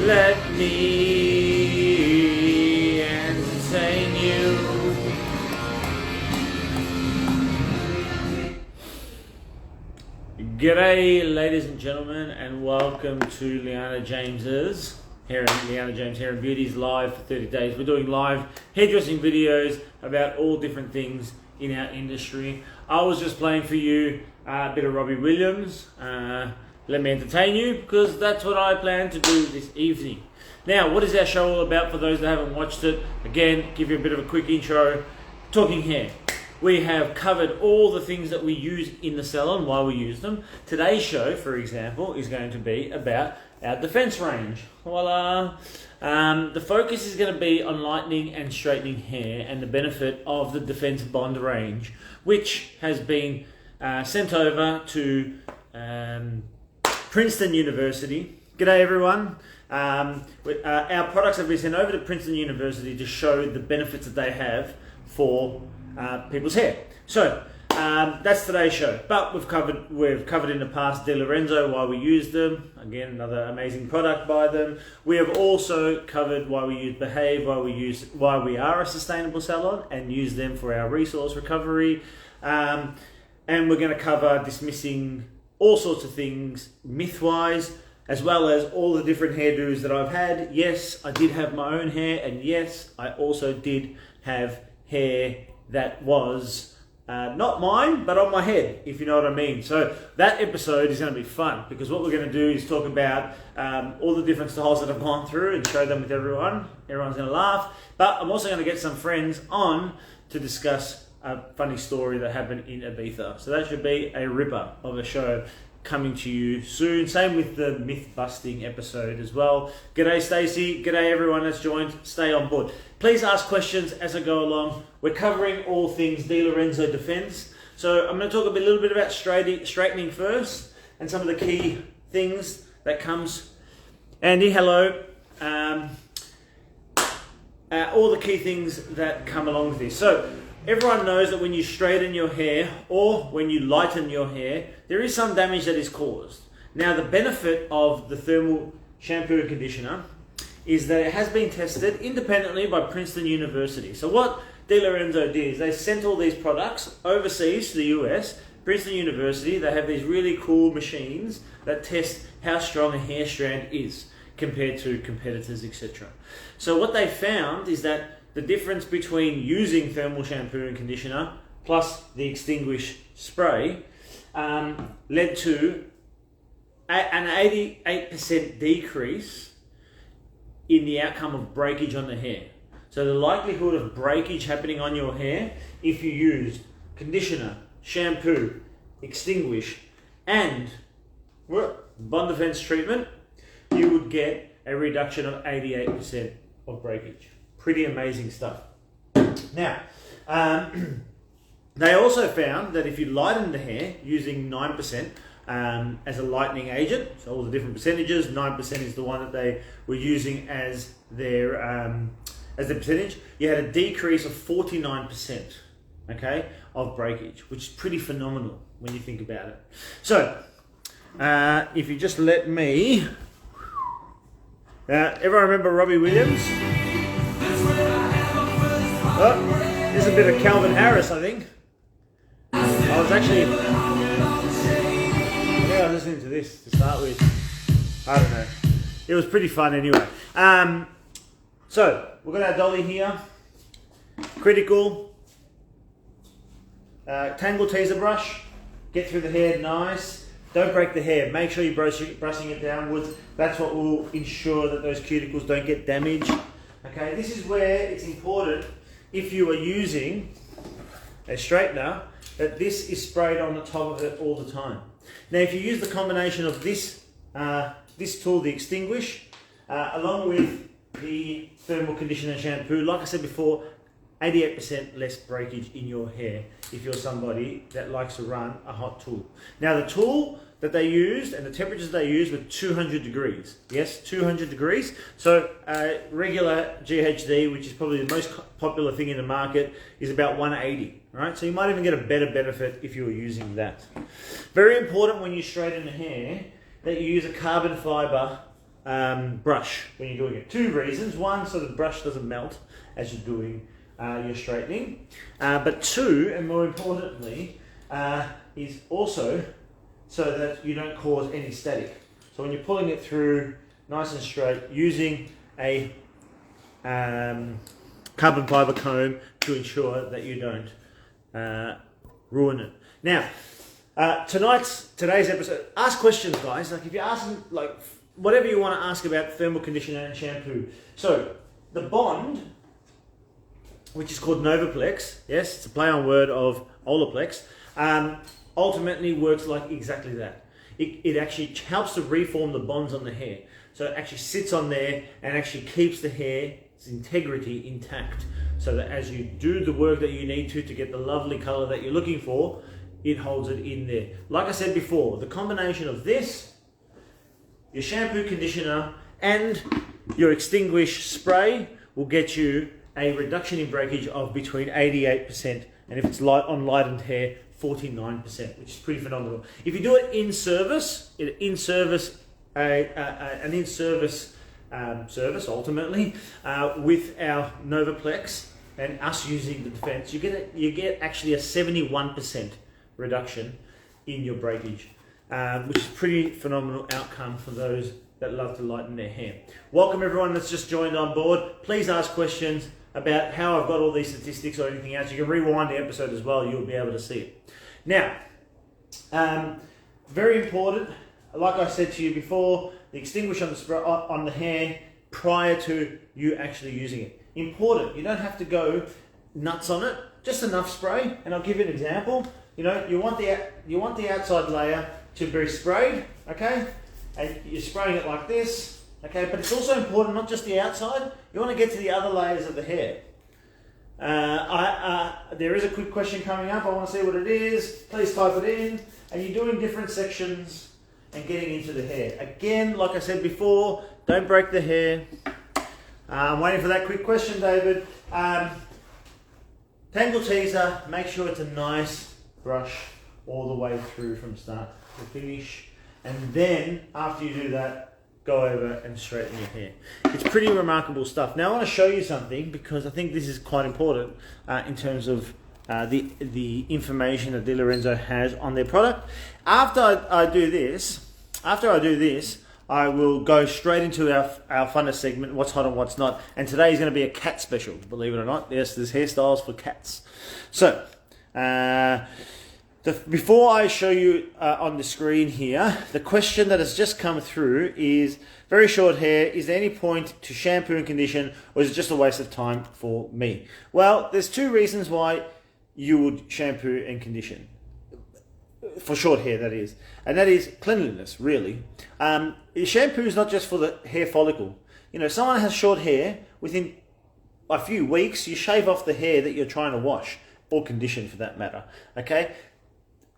Let me entertain you. G'day, ladies and gentlemen, and welcome to Liana James's Liana James Hair and Beauty's live for 30 days. We're doing live hairdressing videos about all different things in our industry. I was just playing for you a bit of Robbie Williams. Let me entertain you, because that's what I plan to do this evening. Now, what is our show all about for those that haven't watched it? Again, give you a bit of a quick intro. Talking hair. We have covered all the things that we use in the salon, why we use them. Today's show, for example, is going to be about our defense range. Voila! The focus is going to be on lightening and straightening hair and the benefit of the Defense Bond range, which has been sent over to Princeton University. G'day everyone. Our products have been sent over to Princeton University to show the benefits that they have for people's hair. So that's today's show. But we've covered in the past De Lorenzo, why we use them. Again, another amazing product by them. We have also covered why we use Behave, why we are a sustainable salon and use them for our resource recovery. And we're going to cover dismissing all sorts of things myth-wise, as well as all the different hairdos that I've had. Yes, I did have my own hair, and yes, I also did have hair that was not mine, but on my head, if you know what I mean. So that episode is going to be fun, because what we're going to do is talk about all the different styles that I've gone through and show them with everyone. Everyone's going to laugh, but I'm also going to get some friends on to discuss a funny story that happened in Ibiza. So that should be a ripper of a show coming to you soon. Same with the myth busting episode as well. G'day Stacey, g'day everyone that's joined. Stay on board. Please ask questions as I go along. We're covering all things De Lorenzo defense. So I'm going to talk a little bit about straightening first and some of the key things that comes. Andy, hello. All the key things that come along with this. So everyone knows that when you straighten your hair or when you lighten your hair, there is some damage that is caused. Now, the benefit of the thermal shampoo and conditioner is that it has been tested independently by Princeton University. So what De Lorenzo did is they sent all these products overseas to the US, Princeton University. They have these really cool machines that test how strong a hair strand is compared to competitors, etc. So what they found is that the difference between using thermal shampoo and conditioner plus the extinguish spray led to an 88% decrease in the outcome of breakage on the hair. So the likelihood of breakage happening on your hair if you used conditioner, shampoo, extinguish, and Bond Defense treatment, you would get a reduction of 88% of breakage. Pretty amazing stuff. Now, they also found that if you lighten the hair using 9% as a lightening agent, so all the different percentages, 9% is the one that they were using as their percentage, you had a decrease of 49%, okay, of breakage, which is pretty phenomenal when you think about it. So, if you just let me, everyone remember Robbie Williams? Oh, there's a bit of Calvin Harris, I think. I was listening to this to start with. I don't know. It was pretty fun anyway. So, we've got our dolly here. Critical. Tangle teaser brush. Get through the hair nice. Don't break the hair. Make sure you're brushing it downwards. That's what will ensure that those cuticles don't get damaged. Okay, this is where it's important, if you are using a straightener, that this is sprayed on the top of it all the time. Now, if you use the combination of this tool, the extinguish, along with the thermal conditioner shampoo, like I said before, 88% less breakage in your hair if you're somebody that likes to run a hot tool. Now, the tool that they used and the temperatures they used were 200 degrees. Yes, 200 degrees. So regular GHD, which is probably the most popular thing in the market, is about 180, right? So you might even get a better benefit if you're using that. Very important when you straighten the hair that you use a carbon fiber brush when you're doing it. Two reasons. One, so the brush doesn't melt as you're doing your straightening. But two, and more importantly, is also so that you don't cause any static. So when you're pulling it through nice and straight, using a carbon fiber comb to ensure that you don't ruin it. Now, today's episode, ask questions, guys. Like if you're asking, like whatever you want to ask about thermal conditioner and shampoo. So the Bond, which is called Novaplex, yes, it's a play on word of Olaplex, ultimately works like exactly that. It actually helps to reform the bonds on the hair. So it actually sits on there and actually keeps the hair's integrity intact. So that as you do the work that you need to get the lovely color that you're looking for, it holds it in there. Like I said before, the combination of this, your shampoo, conditioner, and your extinguish spray will get you a reduction in breakage of between 88%, and if it's on lightened hair, 49%, which is pretty phenomenal. If you do it in service, an in-service service ultimately with our Novaplex and us using the defense, you get actually a 71% reduction in your breakage, which is pretty phenomenal outcome for those that love to lighten their hair. Welcome everyone that's just joined on board. Please ask questions about how I've got all these statistics or anything else. You can rewind the episode as well, you'll be able to see it. Now, very important, like I said to you before, the extinguish on the hair prior to you actually using it. Important, you don't have to go nuts on it, just enough spray, and I'll give you an example. You know, you want the outside layer to be sprayed, okay? And you're spraying it like this, okay? But it's also important, not just the outside, you want to get to the other layers of the hair. There is a quick question coming up. I want to see what it is. Please type it in. And you're doing different sections and getting into the hair. Again, like I said before, don't break the hair. I'm waiting for that quick question, David. Tangle teaser, make sure it's a nice brush all the way through from start to finish. And then, after you do that, go over and straighten your hair. It's pretty remarkable stuff. Now I want to show you something because I think this is quite important in terms of the information that Di Lorenzo has on their product. After I do this, I will go straight into our funnest segment, what's hot and what's not. And today is going to be a cat special, believe it or not. Yes, there's hairstyles for cats. So, before I show you on the screen here, the question that has just come through is, very short hair, is there any point to shampoo and condition, or is it just a waste of time for me? Well, there's two reasons why you would shampoo and condition. For short hair, that is. And that is cleanliness, really. Shampoo is not just for the hair follicle. You know, someone has short hair, within a few weeks, you shave off the hair that you're trying to wash, or condition for that matter, okay?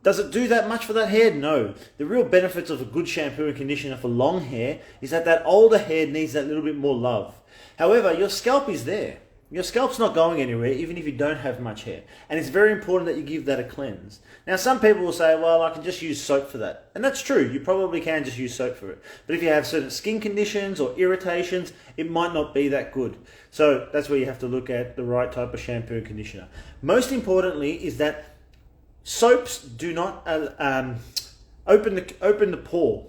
Does it do that much for that hair? No. The real benefits of a good shampoo and conditioner for long hair is that older hair needs that little bit more love. However, your scalp is there. Your scalp's not going anywhere, even if you don't have much hair. And it's very important that you give that a cleanse. Now, some people will say, well, I can just use soap for that. And that's true. You probably can just use soap for it. But if you have certain skin conditions or irritations, it might not be that good. So that's where you have to look at the right type of shampoo and conditioner. Most importantly is that soaps do not open the pore,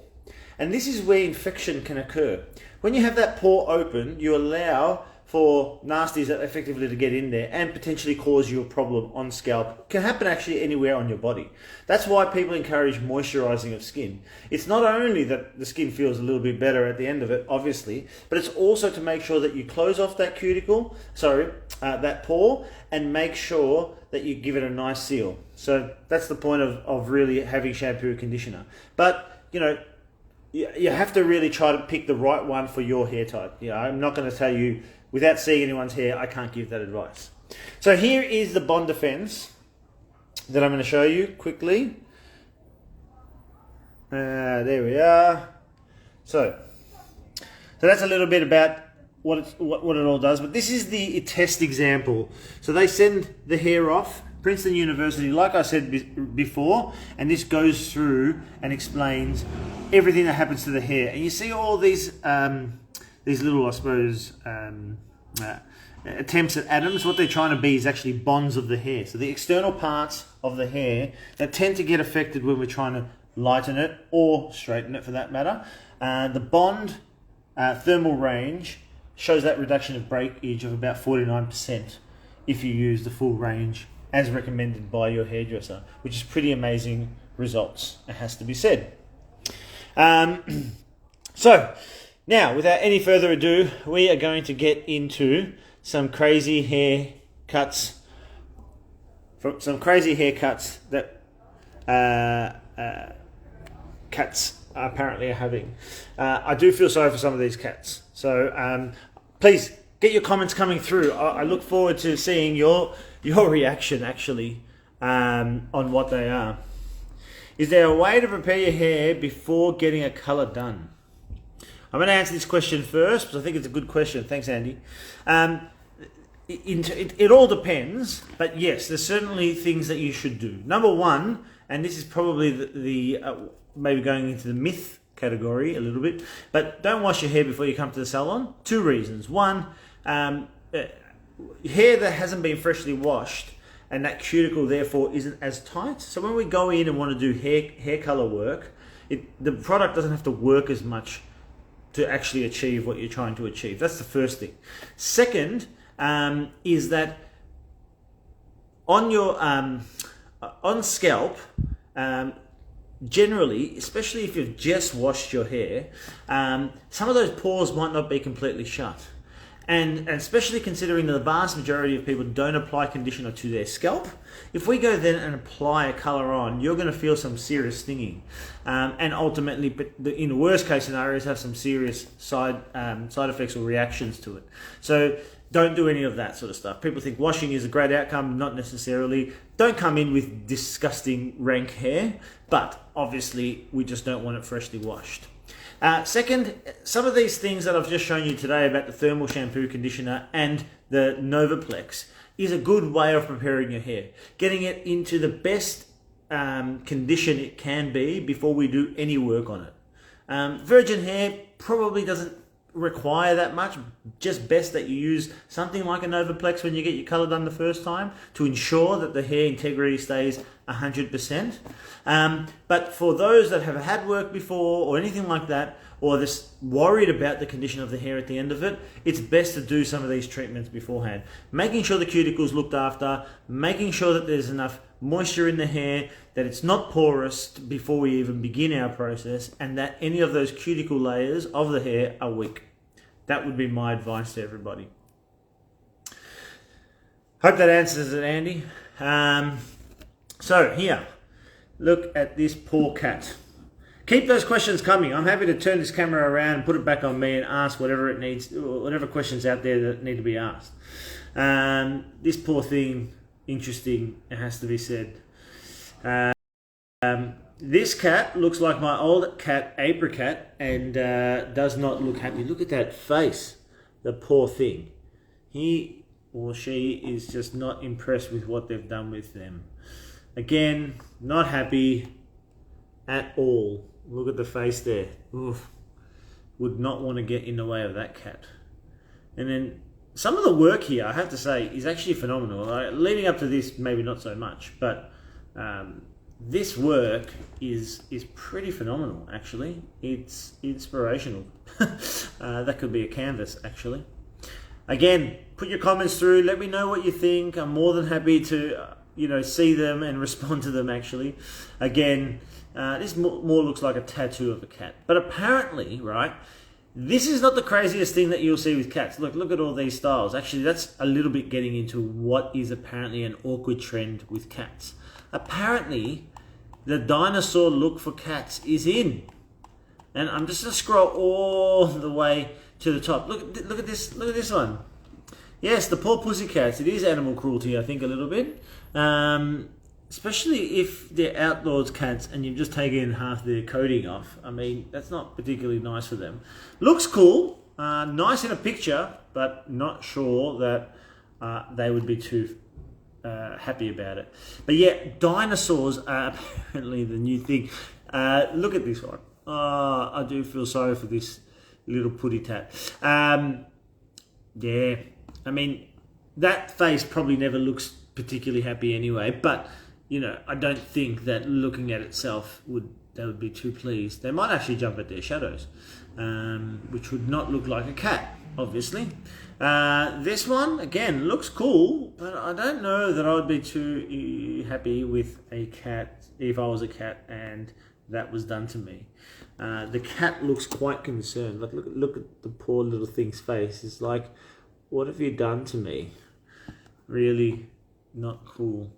and this is where infection can occur. When you have that pore open, you allow for nasties effectively to get in there and potentially cause you a problem on scalp. It can happen actually anywhere on your body. That's why people encourage moisturizing of skin. It's not only that the skin feels a little bit better at the end of it, obviously, but it's also to make sure that you close off that that pore, and make sure that you give it a nice seal. So that's the point of really having shampoo and conditioner. But, you know, you have to really try to pick the right one for your hair type. You know, I'm not going to tell you, without seeing anyone's hair, I can't give that advice. So here is the Bond Defense that I'm going to show you quickly. There we are. So that's a little bit about what it all does. But this is the test example. So they send the hair off Princeton University, like I said before, and this goes through and explains everything that happens to the hair. And you see all these little, I suppose, attempts at atoms. What they're trying to be is actually bonds of the hair. So the external parts of the hair that tend to get affected when we're trying to lighten it or straighten it for that matter. The bond thermal range shows that reduction of breakage of about 49% if you use the full range as recommended by your hairdresser, which is pretty amazing results, it has to be said. So now, without any further ado, we are going to get into some crazy haircuts that cats apparently are having. I do feel sorry for some of these cats. So please get your comments coming through. I look forward to seeing your reaction actually on what they are. Is there a way to prepare your hair before getting a colour done? I'm going to answer this question first because I think it's a good question. Thanks, Andy. It all depends, but yes, there's certainly things that you should do. Number one, and this is probably the maybe going into the myth category a little bit, but don't wash your hair before you come to the salon. 2 reasons. One, hair that hasn't been freshly washed and that cuticle therefore isn't as tight. So when we go in and want to do hair color work, the product doesn't have to work as much to actually achieve what you're trying to achieve. That's the first thing. Second, is that on your on scalp, generally, especially if you've just washed your hair, some of those pores might not be completely shut. And especially considering that the vast majority of people don't apply conditioner to their scalp, if we go then and apply a colour on, you're going to feel some serious stinging. And ultimately, in the worst case scenarios, have some serious side effects or reactions to it. So don't do any of that sort of stuff. People think washing is a great outcome, not necessarily. Don't come in with disgusting rank hair, but obviously we just don't want it freshly washed. Second, some of these things that I've just shown you today about the thermal shampoo conditioner and the Novaplex is a good way of preparing your hair. Getting it into the best condition it can be before we do any work on it. Virgin hair probably doesn't require that much. Just best that you use something like a Novaplex when you get your color done the first time to ensure that the hair integrity stays 100%. But for those that have had work before or anything like that, or just worried about the condition of the hair at the end of it, it's best to do some of these treatments beforehand. Making sure the cuticle's looked after, making sure that there's enough moisture in the hair, that it's not porous before we even begin our process, and that any of those cuticle layers of the hair are weak. That would be my advice to everybody. Hope that answers it, Andy. So here, look at this poor cat. Keep those questions coming. I'm happy to turn this camera around and put it back on me and ask whatever it needs, whatever questions out there that need to be asked. This poor thing, interesting, it has to be said. This cat looks like my old cat, Apricot, and does not look happy. Look at that face, the poor thing. He or she is just not impressed with what they've done with them. Again, not happy at all. Look at the face there. Oof. Would not want to get in the way of that cat. And then some of the work here, I have to say, is actually phenomenal. Leading up to this, maybe not so much, but this work is pretty phenomenal, actually. It's inspirational. That could be a canvas, actually. Again, put your comments through. Let me know what you think. I'm more than happy to see them and respond to them, actually. Again, this more looks like a tattoo of a cat. But apparently, right, this is not the craziest thing that you'll see with cats. Look at all these styles. Actually, that's a little bit getting into what is apparently an awkward trend with cats. Apparently, the dinosaur look for cats is in. And I'm just going to scroll all the way to the top. Look at this. Look at this one. Yes, the poor pussycats. It is animal cruelty, I think, a little bit. Especially if they're outdoors cats and you've just taken half their coating off. I mean, that's not particularly nice for them. Looks cool. Nice in a picture, but not sure that they would be too happy about it. But yeah, dinosaurs are apparently the new thing. Look at this one. Oh, I do feel sorry for this little putty tat. Yeah, I mean, that face probably never looks particularly happy anyway, but you know, I don't think that looking at itself they would be too pleased. They might actually jump at their shadows, which would not look like a cat, obviously. This one, again, looks cool, but I don't know that I would be too happy with a cat if I was a cat and that was done to me. The cat looks quite concerned. Like, look at the poor little thing's face. It's like, what have you done to me? Really not cool.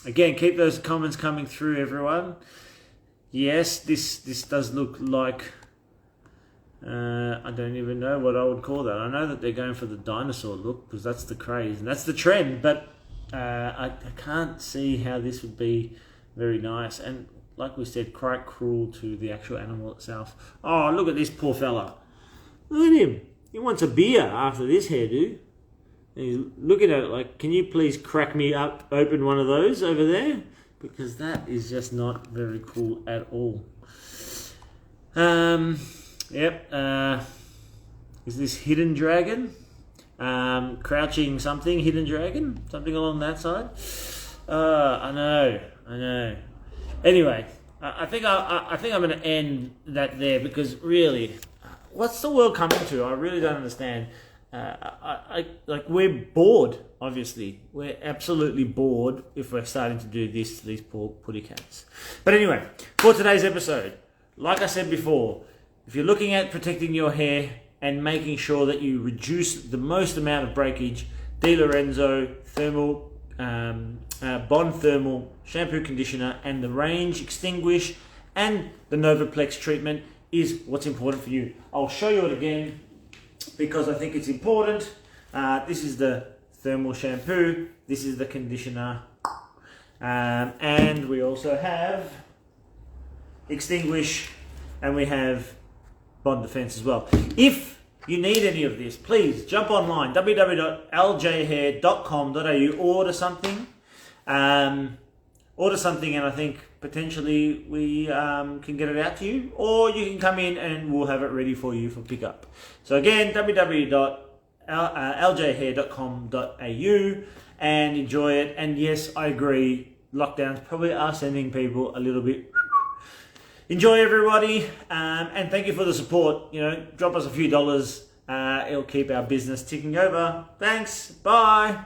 Again, keep those comments coming through, everyone. Yes, this does look like, I don't even know what I would call that. I know that they're going for the dinosaur look because that's the craze and that's the trend, but I can't see how this would be very nice. And like we said, quite cruel to the actual animal itself. Oh, look at this poor fella. Look at him. He wants a beer after this hairdo. And he's looking at it like, can you please crack me up, open one of those over there? Because that is just not very cool at all. Yep. Is this hidden dragon? Crouching something, hidden dragon? Something along that side? I know. Anyway, I think I'm going to end that there because really, what's the world coming to? I really don't understand. We're bored, obviously. We're absolutely bored if we're starting to do this to these poor putty cats. But anyway, for today's episode, like I said before, if you're looking at protecting your hair and making sure that you reduce the most amount of breakage, Di Lorenzo Thermal Bond Thermal Shampoo Conditioner and the Range Extinguish and the Novaplex treatment is what's important for you. I'll show you it again because I think it's important. This is the thermal shampoo, this is the conditioner, and we also have Extinguish and we have Bond Defense as well. If you need any of this, please jump online, www.ljhair.com.au, order something, and I think potentially we can get it out to you, or you can come in and we'll have it ready for you for pickup. So again, www.ljhair.com.au, and enjoy it. And yes, I agree, lockdowns probably are sending people a little bit. Enjoy, everybody, and thank you for the support. You know, drop us a few dollars. It'll keep our business ticking over. Thanks. Bye.